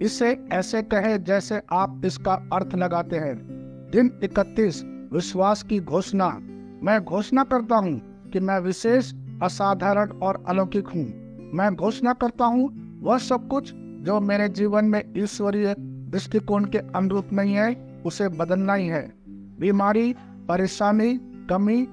इसे ऐसे कहे जैसे आप इसका अर्थ लगाते हैं। दिन 31, विश्वास की घोषणा। मैं घोषणा करता हूँ कि मैं विशेष, असाधारण और अलौकिक हूँ। मैं घोषणा करता हूँ वह सब कुछ जो मेरे जीवन में ईश्वरीय दृष्टिकोण के अनुरूप नहीं है, उसे बदलना ही है। बीमारी, परेशानी, कमी,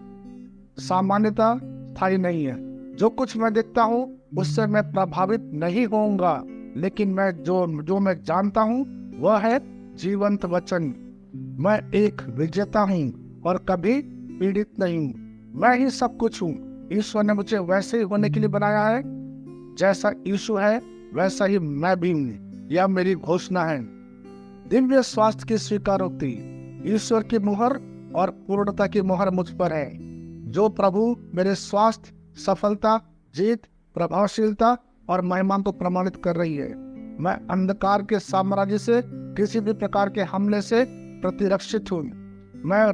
सामान्यता स्थायी नहीं है। जो कुछ मैं देखता हूँ उससे मैं प्रभावित नहीं होऊंगा, लेकिन मैं जो मैं जानता हूँ वह है जीवंत वचन। मैं एक विजेता हूँ और कभी पीड़ित नहीं हूँ। मैं ही सब कुछ हूँ। ईश्वर ने मुझे वैसे ही होने के लिए बनाया है। जैसा यीशु है वैसा ही मैं भी हूँ। यह मेरी घोषणा है। दिव्य स्वास्थ्य की स्वीकारोक्ति। ईश्वर की मुहर और पूर्णता की मुहर मुझ पर है। जो प्रभु मेरे स्वास्थ्य, सफलता, जीत, प्रभावशीलता और महिमा को प्रमाणित कर रही है। मैं अंधकार के साम्राज्य से किसी भी प्रकार के हमले से प्रतिरक्षित हूँ। मैं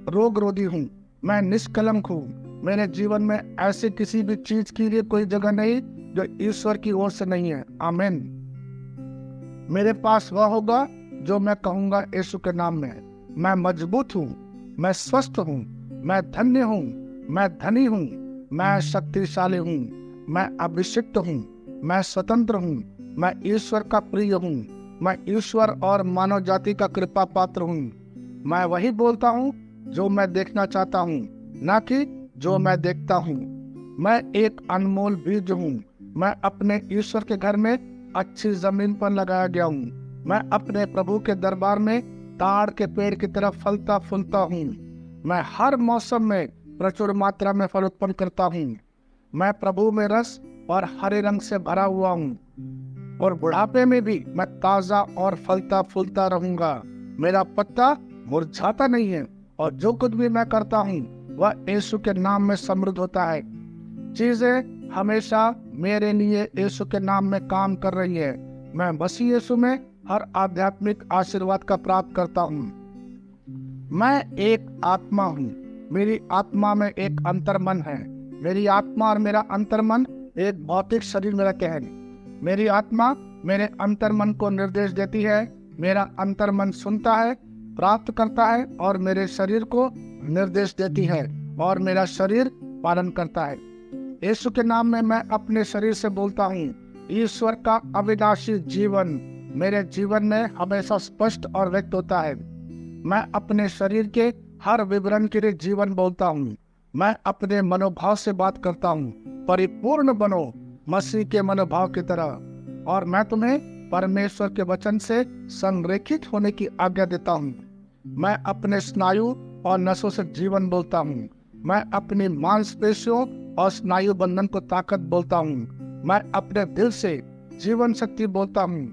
रोग रोधी हूँ। मैं निष्कलंक हूँ। मेरे जीवन में ऐसी किसी भी चीज के लिए कोई जगह नहीं जो ईश्वर की ओर से नहीं है। आमीन। मेरे पास वह होगा जो मैं कहूंगा यीशु के नाम में। मैं मजबूत हूँ। मैं स्वस्थ हूँ। मैं धन्य हूँ। मैं धनी हूँ। मैं शक्तिशाली हूँ। मैं अभिषिक्त हूँ। मैं स्वतंत्र हूँ। मैं ईश्वर का प्रिय हूँ। मैं ईश्वर और मानव जाति का कृपा पात्र हूँ। मैं वही बोलता हूँ जो मैं देखना चाहता हूँ, न कि जो मैं देखता हूँ। मैं एक अनमोल बीज हूँ। मैं अपने ईश्वर के घर में अच्छी जमीन पर लगाया गया हूँ। मैं अपने प्रभु के दरबार में ताड़ के पेड़ की तरह फलता फूलता हूँ। मैं हर मौसम में प्रचुर मात्रा में फल उत्पन्न करता हूँ। मैं प्रभु में रस और हरे रंग से भरा हुआ हूँ और बुढ़ापे में भी मैं ताजा और फलता फूलता रहूंगा। मेरा पत्ता मुरझाता नहीं है और जो कुछ भी मैं करता हूँ वह यीशु के नाम में समृद्ध होता है। चीजें हमेशा मेरे लिए यीशु के नाम में काम कर रही है। मैं मसीह यीशु में हर आध्यात्मिक आशीर्वाद का प्राप्त करता हूँ। मैं एक आत्मा हूँ। मेरी आत्मा में एक अंतर्मन है। मेरी आत्मा और मेरा अंतर्मन एक भौतिक शरीर में रहते हैं। मेरी आत्मा मेरे अंतर्मन को निर्देश देती है। मेरा अंतर्मन सुनता है, प्राप्त करता है और मेरे शरीर को निर्देश देती है और मेरा शरीर पालन करता है। यीशु के नाम में मैं अपने शरीर से बोलता हूँ, ईश्वर का अविनाशी जीवन मेरे जीवन में हमेशा स्पष्ट और व्यक्त होता है। मैं अपने शरीर के हर विवरण के लिए जीवन बोलता हूँ। मैं अपने मनोभाव से बात करता हूँ, परिपूर्ण बनो मसीह के मनोभाव की तरह। और मैं तुम्हें परमेश्वर के वचन से संरेखित होने की आज्ञा देता हूँ। मैं अपने स्नायु और नसों से जीवन बोलता हूँ। मैं अपनी मांसपेशियों और स्नायु बंधन को ताकत बोलता हूँ। मैं अपने दिल से जीवन शक्ति बोलता हूँ।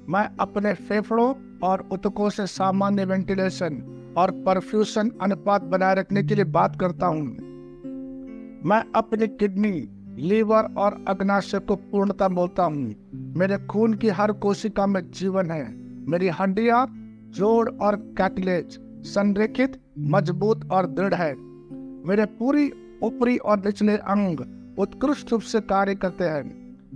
मैं अपने फेफड़ों और ऊतकों से सामान्य वेंटिलेशन और परफ्यूशन अनुपात बनाए रखने के लिए बात करता हूँ। मैं अपनी किडनी, लीवर और अग्नाशय को पूर्णता बोलता हूँ। मेरे खून की हर कोशिका में जीवन है। मेरी हड्डियां, जोड़ और कैटिलेज संरेखित, मजबूत और दृढ़ है। मेरे पूरी ऊपरी और निचले अंग उत्कृष्ट रूप से कार्य करते हैं।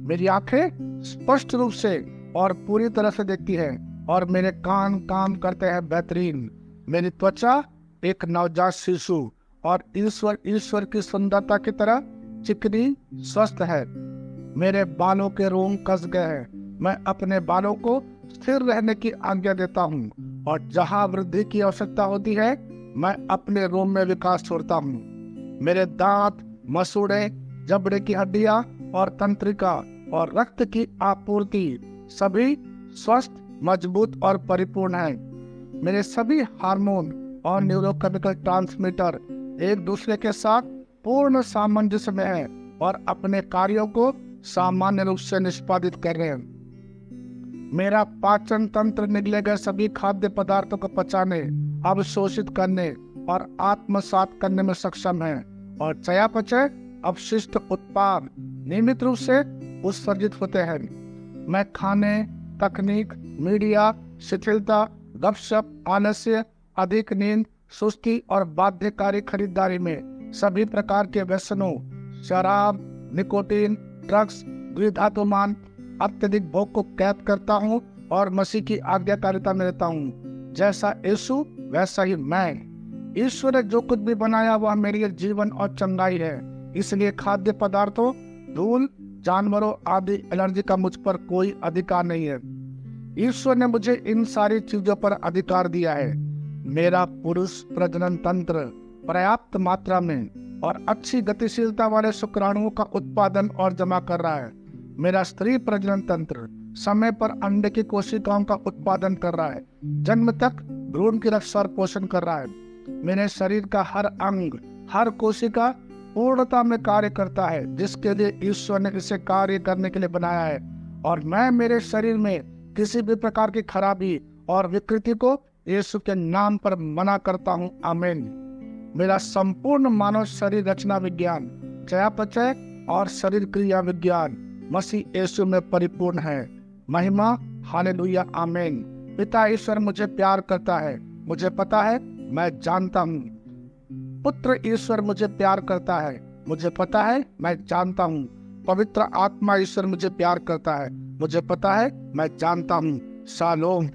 मेरी आंखें स्पष्ट रूप से और पूरी तरह से देखती हैं और मेरे कान काम करते हैं बेहतरीन। मेरी त्वचा एक नवजात शिशु और ईश्वर की सुंदरता की तरह चिकनी स्वस्थ है। मेरे बालों के रोम कस गए हैं। मैं अपने बालों को स्थिर रहने की आज्ञा देता हूँ और जहाँ वृद्धि की आवश्यकता होती है मैं अपने रोम में विकास छोड़ता हूँ। मेरे दांत, मसूड़े, जबड़े की हड्डियां और तंत्रिका और रक्त की आपूर्ति सभी स्वस्थ, मजबूत और परिपूर्ण है। मेरे सभी हार्मोन और न्यूरोकेमिकल ट्रांसमीटर एक दूसरे के साथ पूर्ण सामंजस्य में है और अपने कार्यों को सामान्य रूप से निष्पादित कर रहे हैं। मेरा पाचन तंत्र निगले गए सभी खाद्य पदार्थों को पचाने, अवशोषित करने और आत्मसात करने में सक्षम है और चयापचय अपशिष्ट उत्पाद नियमित रूप से उत्सर्जित होते हैं। मैं खाने, तकनीक, मीडिया, शिथिलता, गपशप, आलस्य, अधिक नींद, सुस्ती और बाध्यकारी खरीदारी में सभी प्रकार के व्यसनों, शराब, निकोटीन, ड्रग्स, द्विधातुमान, अत्यधिक भोग को कैद करता हूँ और मसीह की आज्ञाकारिता में रहता हूँ। जैसा यीशु वैसा ही मैं। ईश्वर ने जो कुछ भी बनाया वह मेरे लिए जीवन और चंगाई है। इसलिए खाद्य पदार्थों, धूल, जानवरों आदि एलर्जी का मुझ पर कोई अधिकार नहीं है। ईश्वर ने मुझे इन सारी चीजों पर अधिकार दिया है। मेरा पुरुष प्रजनन तंत्र पर्याप्त मात्रा में और अच्छी गतिशीलता वाले शुक्राणुओं का उत्पादन और जमा कर रहा है। मेरा स्त्री प्रजनन तंत्र समय पर अंडे की कोशिकाओं का उत्पादन कर रहा है, जन्म तक भ्रूण की रक्षा और पोषण कर रहा है। मेरे शरीर का हर अंग, हर कोशिका पूर्णता में कार्य करता है, जिसके लिए ईश्वर ने इसे कार्य करने के लिए बनाया है। और मैं मेरे शरीर में किसी भी प्रकार की खराबी और विकृति को यीशु के नाम पर मना करता हूँ। आमीन। मेरा संपूर्ण मानव शरीर रचना विज्ञान, चयापचय और शरीर क्रिया विज्ञान मसीह यीशु में परिपूर्ण है। महिमा, हालेलुया, आमीन। पिता ईश्वर मुझे प्यार करता है, मुझे पता है, मैं जानता हूँ। पुत्र ईश्वर मुझे प्यार करता है, मुझे पता है, मैं जानता हूँ। पवित्र आत्मा ईश्वर मुझे प्यार करता है, मुझे पता है, मैं जानता हूँ। शालोम।